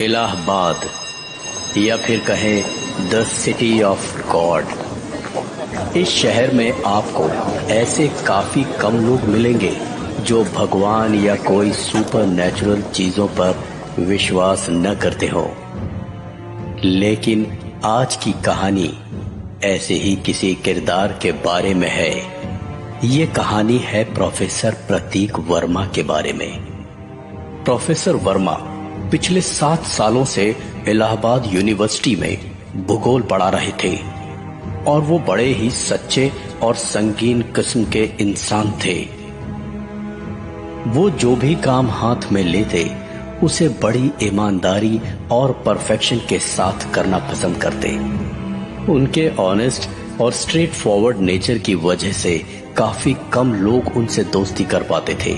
इलाहाबाद या फिर कहें द सिटी ऑफ गॉड। इस शहर में आपको ऐसे काफी कम लोग मिलेंगे जो भगवान या कोई सुपर नेचुरल चीजों पर विश्वास न करते हो। लेकिन आज की कहानी ऐसे ही किसी किरदार के बारे में है। ये कहानी है प्रोफेसर प्रतीक वर्मा के बारे में। प्रोफेसर वर्मा पिछले 7 सालों से इलाहाबाद यूनिवर्सिटी में भूगोल पढ़ा रहे थे और वो बड़े ही सच्चे और संगीन किस्म के इंसान थे। वो जो भी काम हाथ में लेते उसे बड़ी ईमानदारी और परफेक्शन के साथ करना पसंद करते। उनके ऑनेस्ट और स्ट्रेट फॉरवर्ड नेचर की वजह से काफी कम लोग उनसे दोस्ती कर पाते थे।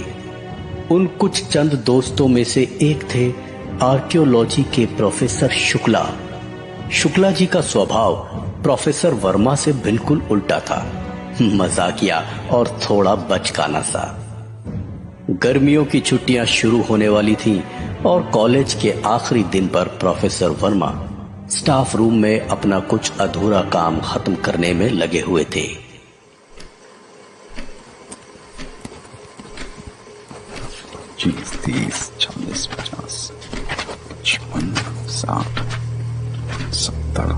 उन कुछ चंद दोस्तों में से एक थे आर्कियोलॉजी के प्रोफेसर शुक्ला। शुक्ला जी का स्वभाव प्रोफेसर वर्मा से बिल्कुल उल्टा था, मजाकिया और थोड़ा बचकाना सा। गर्मियों की छुट्टियां शुरू होने वाली थीं और कॉलेज के आखिरी दिन पर प्रोफेसर वर्मा स्टाफ रूम में अपना कुछ अधूरा काम खत्म करने में लगे हुए थे। 25, 30, 40, 50, 55, 60, 70,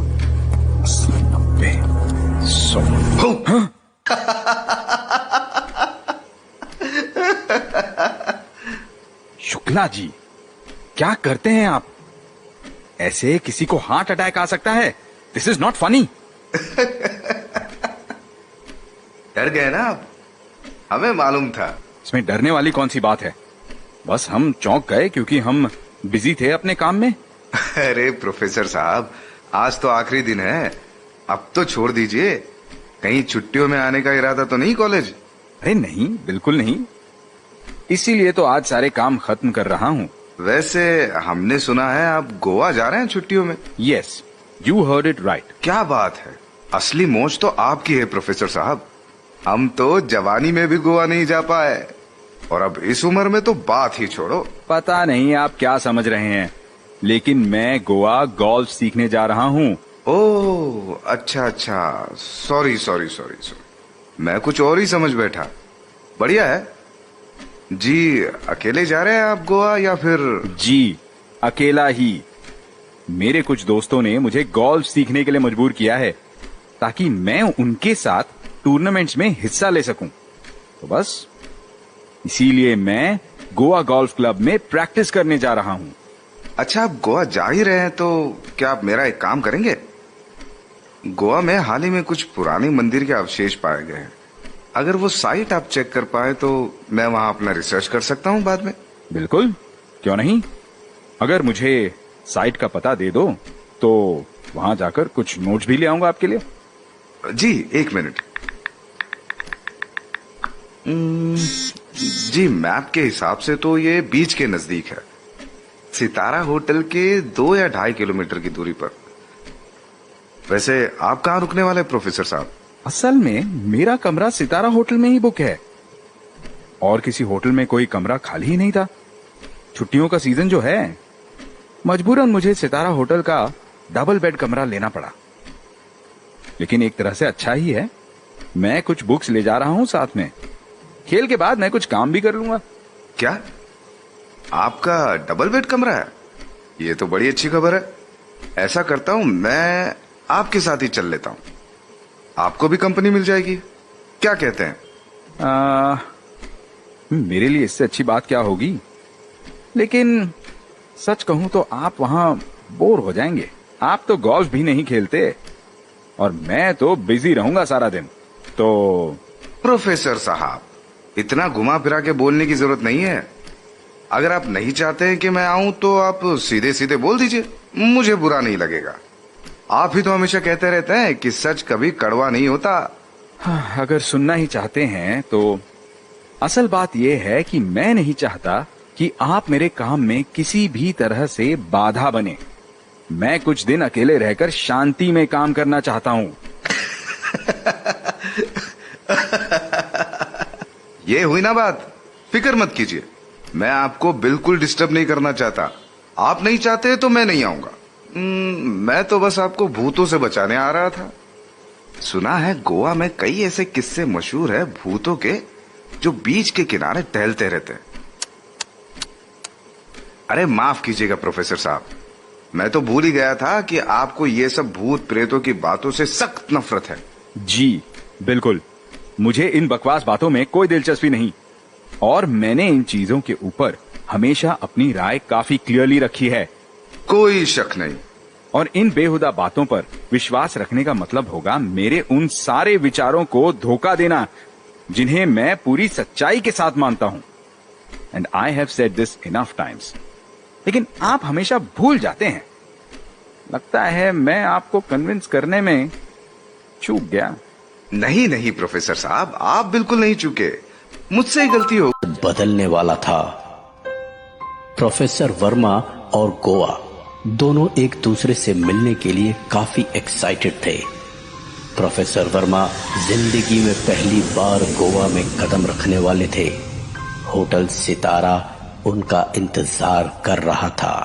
80, 90, 100। शुक्ला जी, क्या करते हैं आप? ऐसे किसी को हार्ट अटैक आ सकता है। This is not funny. डर गए ना आप? हमें मालूम था। इसमें डरने वाली कौन सी बात है? बस हम चौंक गए क्योंकि हम बिजी थे अपने काम में। अरे प्रोफेसर साहब, आज तो आखिरी दिन है, अब तो छोड़ दीजिए। कहीं छुट्टियों में आने का इरादा तो नहीं कॉलेज? अरे नहीं, बिल्कुल नहीं। इसीलिए तो आज सारे काम खत्म कर रहा हूँ। वैसे हमने सुना है आप गोवा जा रहे हैं छुट्टियों में। Yes, you heard it right. क्या बात है, असली मौज तो आपकी है प्रोफेसर साहब। हम तो जवानी में भी गोवा नहीं जा पाए और अब इस उम्र में तो बात ही छोड़ो। पता नहीं आप क्या समझ रहे हैं, लेकिन मैं गोवा गोल्फ सीखने जा रहा हूँ। ओह अच्छा, सॉरी, मैं कुछ और ही समझ बैठा। बढ़िया है जी। अकेले जा रहे हैं आप गोवा या फिर? जी, अकेला ही। मेरे कुछ दोस्तों ने मुझे गोल्फ सीखने के लिए मजबूर किया है ताकि मैं उनके साथ टूर्नामेंट्स में हिस्सा ले सकूं। तो बस इसीलिए मैं गोवा गोल्फ क्लब में प्रैक्टिस करने जा रहा हूं। अच्छा, आप गोवा जा ही रहे हैं तो क्या आप मेरा एक काम करेंगे? गोवा में हाल ही में कुछ पुराने मंदिर के अवशेष पाए गए हैं। अगर वो साइट आप चेक कर पाए तो मैं वहां अपना रिसर्च कर सकता हूं बाद में। बिल्कुल, क्यों नहीं। अगर मुझे साइट का पता दे दो तो वहां जाकर कुछ नोट्स भी ले आऊंगा आपके लिए। जी, 1 मिनट। जी, मैप के हिसाब से तो ये बीच के नजदीक है, सितारा होटल के 2 या 2.5 किलोमीटर की दूरी पर। वैसे आप कहाँ रुकने वाले प्रोफेसर साहब? असल में मेरा कमरा सितारा होटल में ही बुक है और किसी होटल में कोई कमरा खाली ही नहीं था। छुट्टियों का सीजन जो है, मजबूरन मुझे सितारा होटल का डबल बेड कमरा लेना पड़ा। लेकिन एक तरह से अच्छा ही है, मैं कुछ बुक्स ले जा रहा हूं साथ में। खेल के बाद मैं कुछ काम भी कर लूंगा। क्या आपका डबल बेड कमरा है? ये तो बड़ी अच्छी खबर है। ऐसा करता हूं, मैं आपके साथ ही चल लेता हूं, आपको भी कंपनी मिल जाएगी। क्या कहते हैं? मेरे लिए इससे अच्छी बात क्या होगी। लेकिन सच कहूं तो आप वहां बोर हो जाएंगे। आप तो गोल्फ भी नहीं खेलते और मैं तो बिजी रहूंगा सारा दिन। तो प्रोफेसर साहब, इतना घुमा फिरा के बोलने की जरूरत नहीं है। अगर आप नहीं चाहते हैं कि मैं आऊं तो आप सीधे सीधे बोल दीजिए, मुझे बुरा नहीं लगेगा। आप ही तो हमेशा कहते रहते हैं कि सच कभी कड़वा नहीं होता। अगर सुनना ही चाहते हैं तो असल बात यह है कि मैं नहीं चाहता कि आप मेरे काम में किसी भी तरह से बाधा बने। मैं कुछ दिन अकेले रहकर शांति में काम करना चाहता हूं। ये हुई ना बात। फिक्र मत कीजिए, मैं आपको बिल्कुल डिस्टर्ब नहीं करना चाहता। आप नहीं चाहते तो मैं नहीं आऊंगा। मैं तो बस आपको भूतों से बचाने आ रहा था। सुना है गोवा में कई ऐसे किस्से मशहूर है भूतों के जो बीच के किनारे टहलते रहते हैं। अरे माफ कीजिएगा प्रोफेसर साहब, मैं तो भूल ही गया था कि आपको ये सब भूत प्रेतों की बातों से सख्त नफरत है। जी बिल्कुल, मुझे इन बकवास बातों में कोई दिलचस्पी नहीं, और मैंने इन चीजों के ऊपर हमेशा अपनी राय काफी क्लियरली रखी है। कोई शक नहीं। और इन बेहुदा बातों पर विश्वास रखने का मतलब होगा मेरे उन सारे विचारों को धोखा देना जिन्हें मैं पूरी सच्चाई के साथ मानता हूं। And I have said this enough times, लेकिन आप हमेशा भूल जाते हैं। लगता है मैं आपको कन्विंस करने में चूक गया। नहीं नहीं प्रोफेसर साहब, आप बिल्कुल नहीं चूके, मुझसे ही गलती हो। बदलने वाला था। प्रोफेसर वर्मा और गोवा दोनों एक दूसरे से मिलने के लिए काफी एक्साइटेड थे। प्रोफेसर वर्मा जिंदगी में पहली बार गोवा में कदम रखने वाले थे। होटल सितारा उनका इंतजार कर रहा था।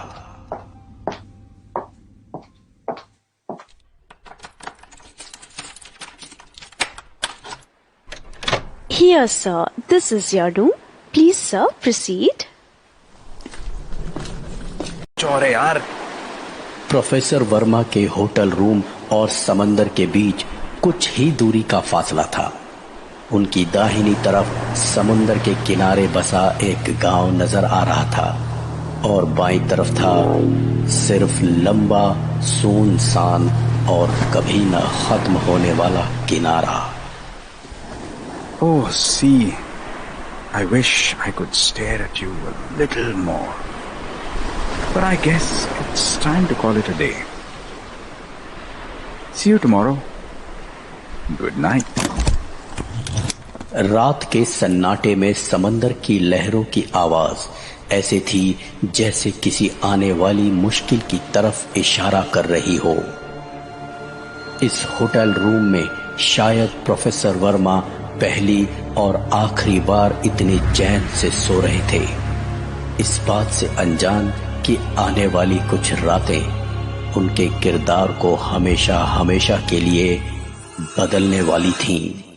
Here, sir. This is your room. Please, sir, proceed. Chaure यार। प्रोफेसर वर्मा के होटल रूम और समंदर के बीच कुछ ही दूरी का फासला था। उनकी दाहिनी तरफ समुंदर के किनारे बसा एक गांव नजर आ रहा था और बाईं तरफ था सिर्फ लंबा सुनसान और कभी न खत्म होने वाला किनारा। Oh, sea. I wish I could stare at you a little more. But I guess it's time to call it a day. See you tomorrow. Good night. रात के सन्नाटे में समंदर की लहरों की आवाज ऐसे थी जैसे किसी आने वाली मुश्किल की तरफ इशारा कर रही हो। इस होटल रूम में शायद प्रोफेसर वर्मा पहली और आखिरी बार इतने चैन से सो रहे थे, इस बात से अनजान कि आने वाली कुछ रातें उनके किरदार को हमेशा हमेशा के लिए बदलने वाली थीं।